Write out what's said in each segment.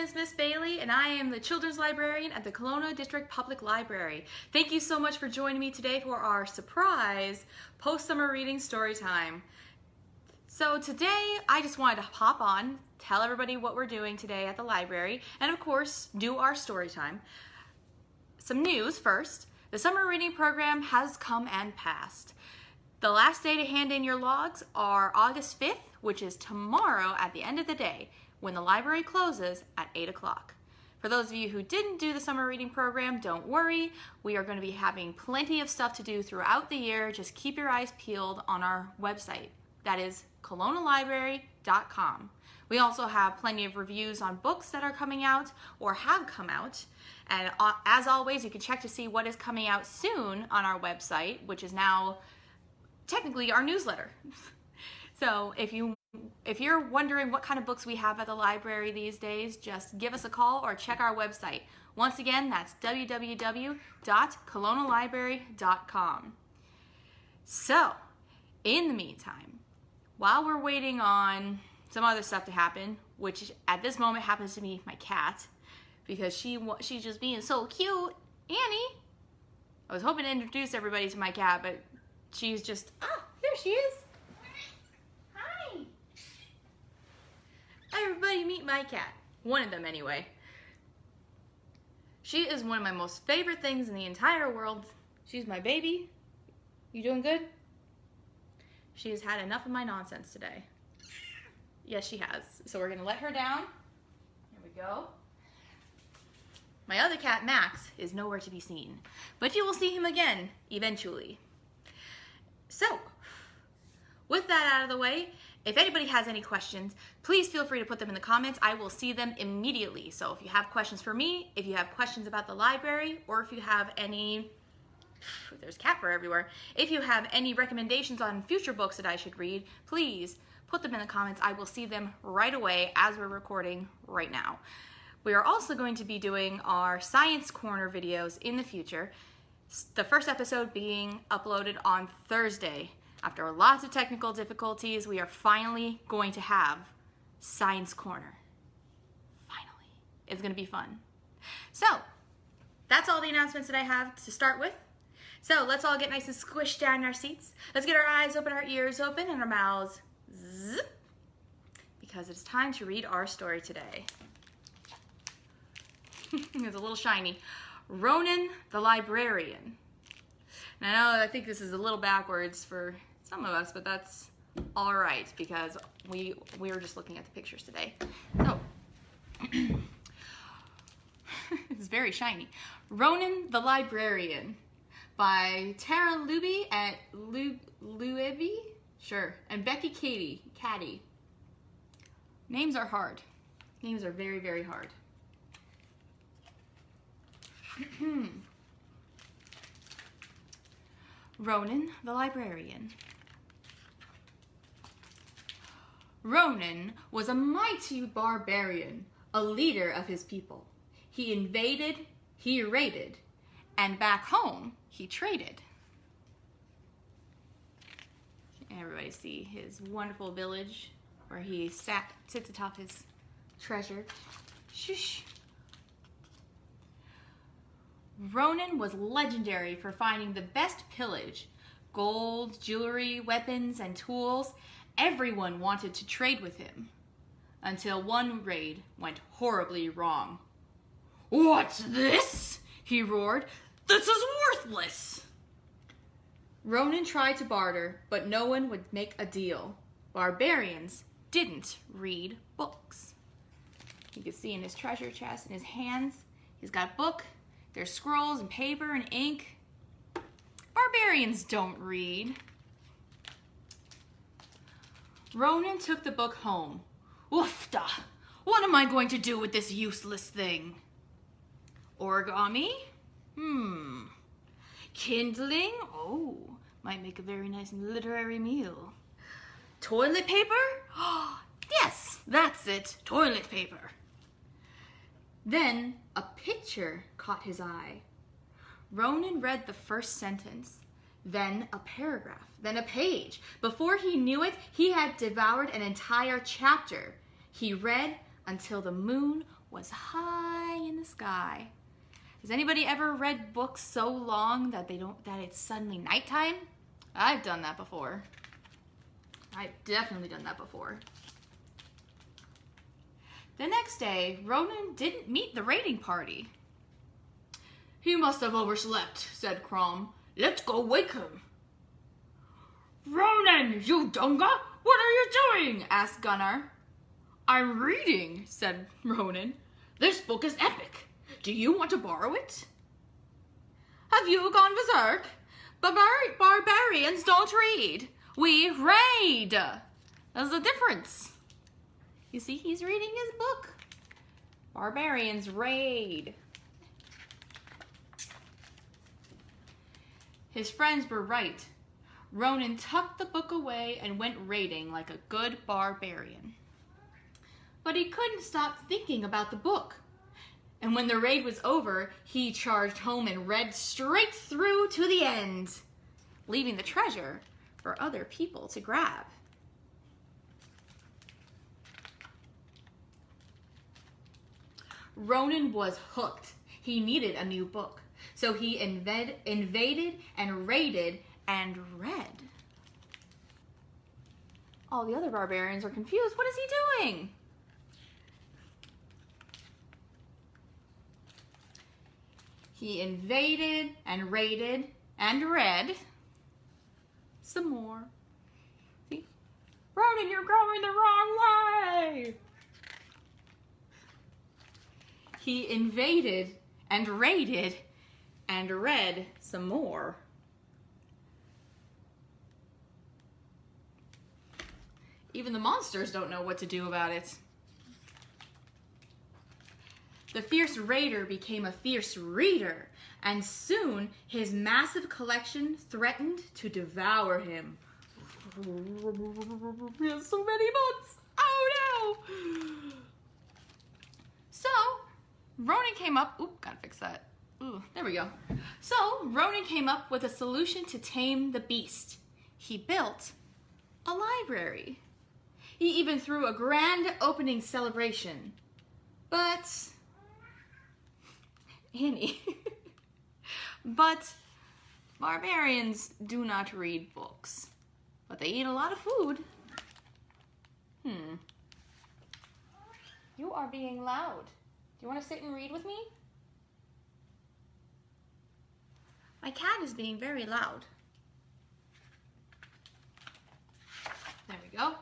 is Miss Bailey, and I am the Children's Librarian at the Kelowna District Public Library. Thank you so much for joining me today for our surprise post-summer reading story time. So today, I just wanted to hop on, tell everybody what we're doing today at the library, and of course, do our story time. Some news first. The summer reading program has come and passed. The last day to hand in your logs are August 5th, which is tomorrow at the end of the day, when the library closes at 8 o'clock. For those of you who didn't do the summer reading program, don't worry. We are going to be having plenty of stuff to do throughout the year. Just keep your eyes peeled on our website. That is KelownaLibrary.com. We also have plenty of reviews on books that are coming out or have come out. And as always, you can check to see what is coming out soon on our website, which is now technically our newsletter. So if you're wondering what kind of books we have at the library these days, just give us a call or check our website. Once again, that's www.KelownaLibrary.com. So, in the meantime, while we're waiting on some other stuff to happen, which at this moment happens to be my cat, because she's just being so cute, Annie. I was hoping to introduce everybody to my cat, but she's just, there she is. Everybody meet my cat. One of them anyway. She is one of my most favorite things in the entire world. She's my baby. You doing good? She has had enough of my nonsense today. Yes, she has. So we're gonna let her down. Here we go. My other cat, Max, is nowhere to be seen, but you will see him again eventually. So, with that out of the way, if anybody has any questions, please feel free to put them in the comments. I will see them immediately. So if you have questions for me, if you have questions about the library, or if you have any, there's cat fur everywhere. If you have any recommendations on future books that I should read, please put them in the comments. I will see them right away as we're recording right now. We are also going to be doing our Science Corner videos in the future. The first episode being uploaded on Thursday. After lots of technical difficulties, we are finally going to have Science Corner. Finally. It's going to be fun. So, that's all the announcements that I have to start with. So, let's all get nice and squished down in our seats. Let's get our eyes open, our ears open, and our mouths zip, because it's time to read our story today. It's a little shiny. Ronan the Librarian. Now, I think this is a little backwards for some of us, but that's all right because we were just looking at the pictures today. So, it's very shiny. Ronan the Librarian by Tara Luebbe and Becky Cattie. Names are hard. Names are very, very hard. Ronan the Librarian. Ronan was a mighty barbarian, a leader of his people. He invaded, he raided, and back home, he traded. Everybody see his wonderful village where he sits atop his treasure. Shush. Ronan was legendary for finding the best pillage. Gold, jewelry, weapons, and tools. Everyone wanted to trade with him. Until one raid went horribly wrong. "What's this?" he roared. "This is worthless!" Ronan tried to barter, but no one would make a deal. Barbarians didn't read books. You can see in his treasure chest, in his hands, he's got a book. There's scrolls and paper and ink. Barbarians don't read. Ronan took the book home. Woofda! What am I going to do with this useless thing? Origami? Kindling? Oh, might make a very nice literary meal. Toilet paper? Oh, yes, that's it, toilet paper. Then a picture caught his eye. Ronan read the first sentence, then a paragraph, then a page. Before he knew it, he had devoured an entire chapter. He read until the moon was high in the sky. Has anybody ever read books so long that it's suddenly nighttime? I've done that before. I've definitely done that before. The next day, Ronan didn't meet the raiding party. "He must have overslept," said Crom. "Let's go wake him." "Ronan, you dunga! What are you doing?" asked Gunnar. "I'm reading," said Ronan. "This book is epic. Do you want to borrow it?" "Have you gone berserk? Barbarians don't read. We raid. There's a difference." You see, he's reading his book. Barbarians raid. His friends were right. Ronan tucked the book away and went raiding like a good barbarian. But he couldn't stop thinking about the book. And when the raid was over, he charged home and read straight through to the end, leaving the treasure for other people to grab. Ronan was hooked. He needed a new book. So he invaded and raided and read. All the other barbarians are confused. What is he doing? He invaded and raided and read some more. See? Ronan, you're going the wrong way! He invaded and raided and read some more. Even the monsters don't know what to do about it. The fierce raider became a fierce reader, and soon his massive collection threatened to devour him. He has so many books! Oh no! So, Ronan came up, gotta fix that. There we go. So, Ronan came up with a solution to tame the beast. He built a library. He even threw a grand opening celebration. But, Annie, but barbarians do not read books. But they eat a lot of food. You are being loud. Do you want to sit and read with me? My cat is being very loud. There we go.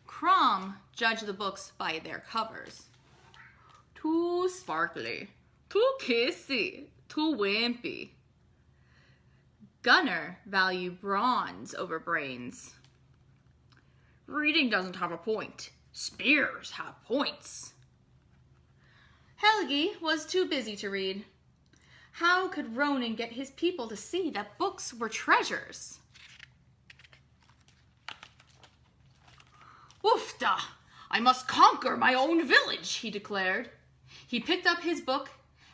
Crom judged the books by their covers. Too sparkly, too kissy, too wimpy. Gunnar valued bronze over brains. Reading doesn't have a point. Spears have points. Helgi was too busy to read. How could Ronan get his people to see that books were treasures? Woofda! I must conquer my own village, he declared. He picked up his book,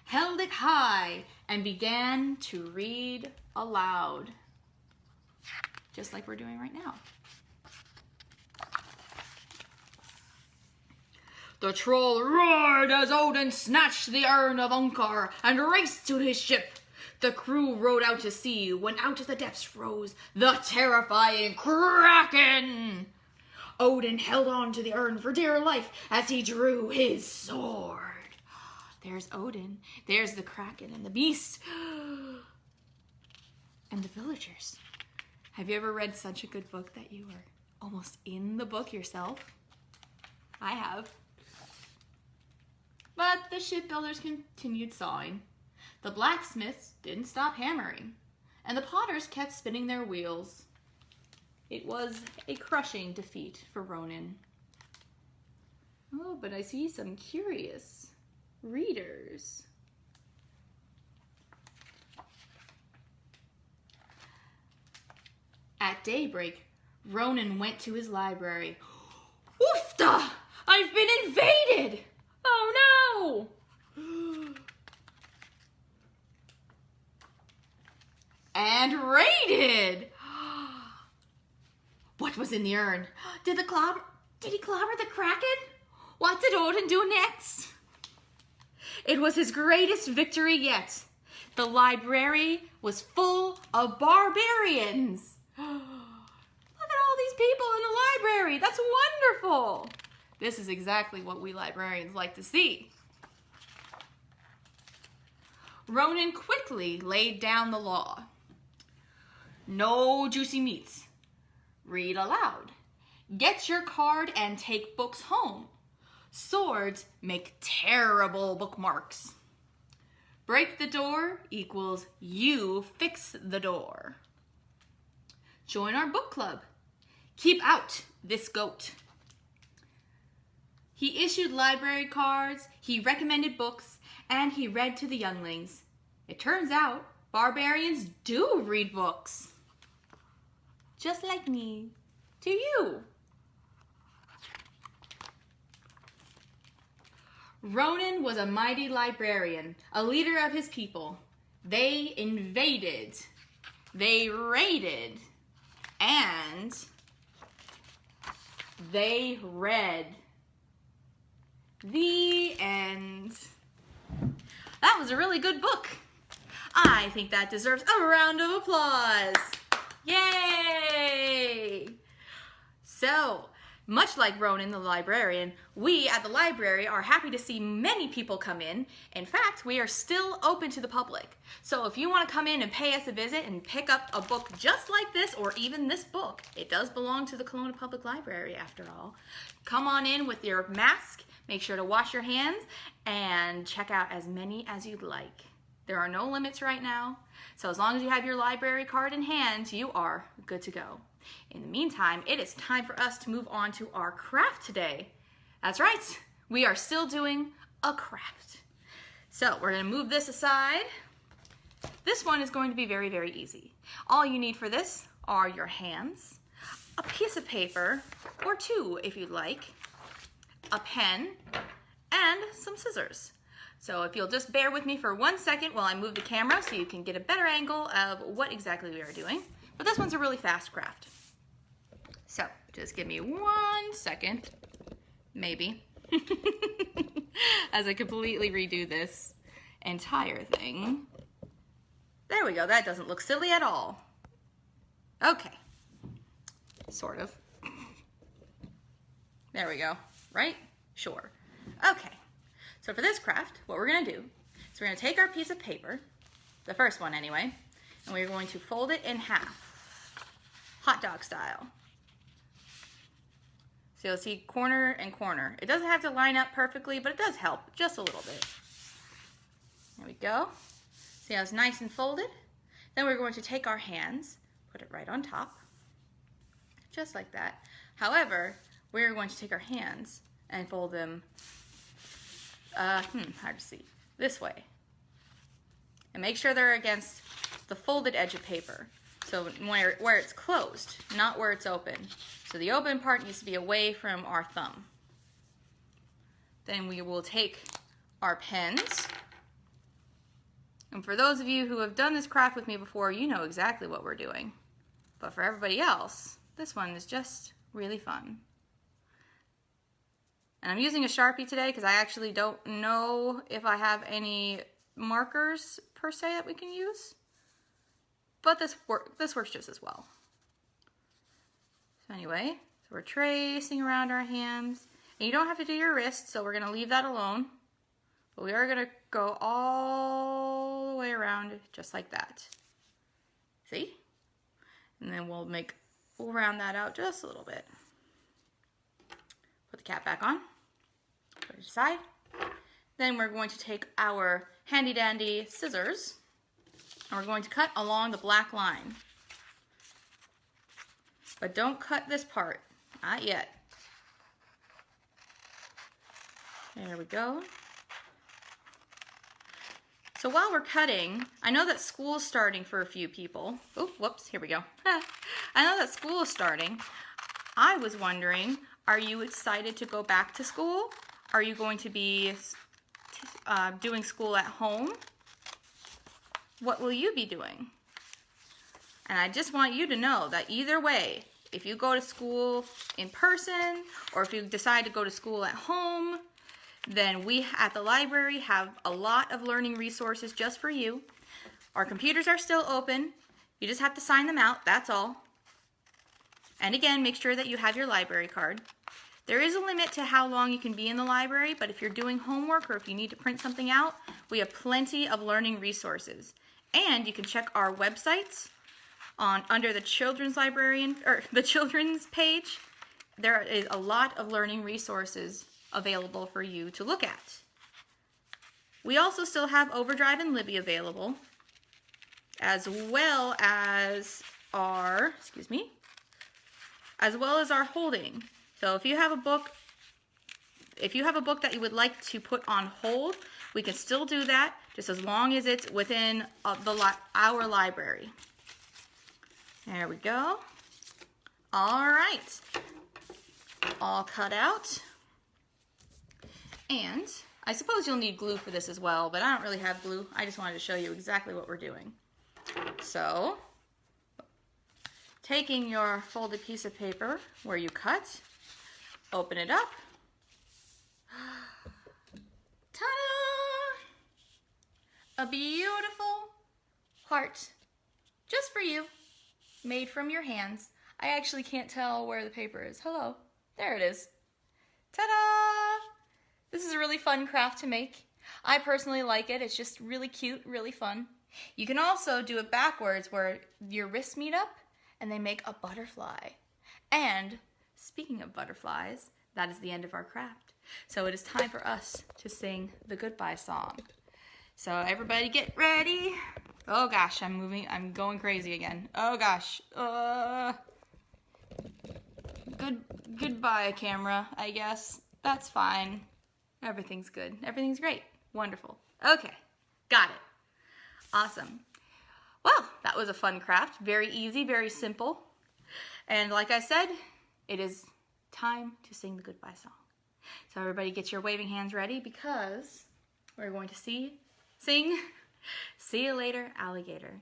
held it high, and began to read aloud. Just like we're doing right now. The troll roared as Odin snatched the urn of Unkar and raced to his ship. The crew rowed out to sea when out of the depths rose the terrifying Kraken. Odin held on to the urn for dear life as he drew his sword. There's Odin, there's the Kraken and the beast, and the villagers. Have you ever read such a good book that you were almost in the book yourself? I have. But the shipbuilders continued sawing. The blacksmiths didn't stop hammering, and the potters kept spinning their wheels. It was a crushing defeat for Ronan. Oh, but I see some curious readers. At daybreak, Ronan went to his library. Woofda! I've been invaded! Oh no! And raided! What was in the urn? Did he clobber the Kraken? What did Odin do next? It was his greatest victory yet. The library was full of barbarians. Look at all these people in the library. That's wonderful. This is exactly what we librarians like to see. Ronan quickly laid down the law. No juicy meats. Read aloud. Get your card and take books home. Swords make terrible bookmarks. Break the door equals you fix the door. Join our book club. Keep out this goat. He issued library cards, he recommended books, and he read to the younglings. It turns out barbarians do read books. Just like me. To you. Ronan was a mighty librarian, a leader of his people. They invaded, they raided, and they read. The end. That was a really good book. I think that deserves a round of applause. Yay! So, much like Ronan the Librarian, we at the library are happy to see many people come in. In fact, we are still open to the public. So if you want to come in and pay us a visit and pick up a book just like this, or even this book, it does belong to the Kelowna Public Library after all. Come on in with your mask, make sure to wash your hands, and check out as many as you'd like. There are no limits right now, so as long as you have your library card in hand, you are good to go. In the meantime, it is time for us to move on to our craft today. That's right, we are still doing a craft. So we're going to move this aside. This one is going to be very, very easy. All you need for this are your hands, a piece of paper, or two if you'd like, a pen, and some scissors. So if you'll just bear with me for 1 second while I move the camera so you can get a better angle of what exactly we are doing. But this one's a really fast craft. So just give me 1 second, maybe, as I completely redo this entire thing. There we go, that doesn't look silly at all. Okay, sort of. There we go, right? Sure. Okay, so for this craft, what we're gonna do is we're gonna take our piece of paper, the first one anyway, and we're going to fold it in half, hot dog style. So you'll see corner and corner. It doesn't have to line up perfectly, but it does help just a little bit. There we go. See how it's nice and folded? Then we're going to take our hands, put it right on top, just like that. However, we're going to take our hands and fold them, hard to see, this way. And make sure they're against the folded edge of paper. So where it's closed, not where it's open. So the open part needs to be away from our thumb. Then we will take our pens. And for those of you who have done this craft with me before, you know exactly what we're doing. But for everybody else, this one is just really fun. And I'm using a Sharpie today because I actually don't know if I have any markers per se that we can use. But this works just as well. So anyway, so we're tracing around our hands. And you don't have to do your wrist, so we're going to leave that alone. But we are going to go all the way around just like that. See? And then we'll round that out just a little bit. Put the cap back on. Put it aside. Then we're going to take our handy dandy scissors. And we're going to cut along the black line. But don't cut this part. Not yet. There we go. So while we're cutting, I know that school's starting for a few people. Oh, whoops, here we go. I know that school is starting. I was wondering, are you excited to go back to school? Are you going to be doing school at home? What will you be doing? And I just want you to know that either way, if you go to school in person, or if you decide to go to school at home, then we at the library have a lot of learning resources just for you. Our computers are still open. You just have to sign them out, that's all. And again, make sure that you have your library card. There is a limit to how long you can be in the library, but if you're doing homework or if you need to print something out, we have plenty of learning resources. And you can check our websites under the children's librarian, or the children's page. There is a lot of learning resources available for you to look at. We also still have Overdrive and Libby available, as well as our, holding. So if you have a book that you would like to put on hold, we can still do that, just as long as it's within our library. There we go. All right. All cut out. And I suppose you'll need glue for this as well, but I don't really have glue. I just wanted to show you exactly what we're doing. So, taking your folded piece of paper where you cut, open it up. Ta-da! A beautiful heart, just for you, made from your hands. I actually can't tell where the paper is. Hello, there it is. Ta-da! This is a really fun craft to make. I personally like it. It's just really cute, really fun. You can also do it backwards where your wrists meet up and they make a butterfly. And speaking of butterflies, that is the end of our craft. So it is time for us to sing the goodbye song. So everybody get ready. Oh gosh, I'm going crazy again. Oh gosh. Goodbye, camera, I guess. That's fine. Everything's good. Everything's great. Wonderful. Okay, got it. Awesome. Well, that was a fun craft. Very easy, very simple. And like I said, it is time to sing the goodbye song. So everybody get your waving hands ready because we're going to sing See You Later, Alligator.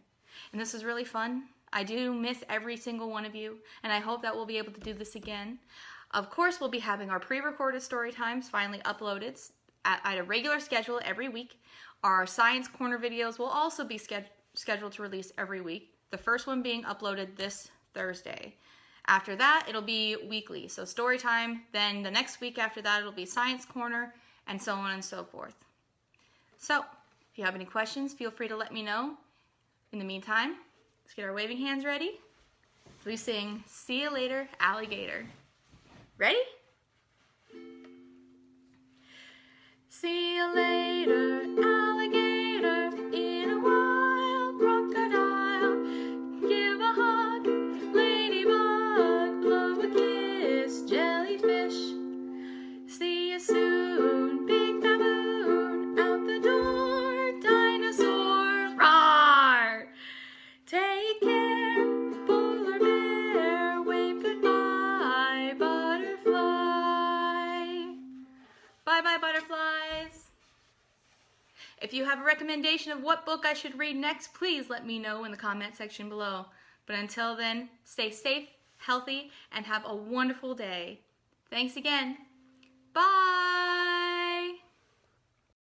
And this is really fun. I do miss every single one of you, and I hope that we'll be able to do this again. Of course, we'll be having our pre-recorded story times finally uploaded at a regular schedule every week. Our Science Corner videos will also be scheduled to release every week, the first one being uploaded this Thursday. After that, it'll be weekly, so story time, then the next week after that, it'll be Science Corner, and so on and so forth. So, if you have any questions, feel free to let me know. In the meantime, let's get our waving hands ready. We sing See You Later, Alligator. Ready? See you later, alligator, in a wild crocodile. Give a hug, ladybug, blow a kiss, jellyfish. See you soon, big baboon, out the door, dinosaur, roar. Take care, polar bear, wave goodbye, butterfly. Bye-bye, butterflies. If you have a recommendation of what book I should read next, please let me know in the comment section below. But until then, stay safe, healthy, and have a wonderful day. Thanks again. Bye!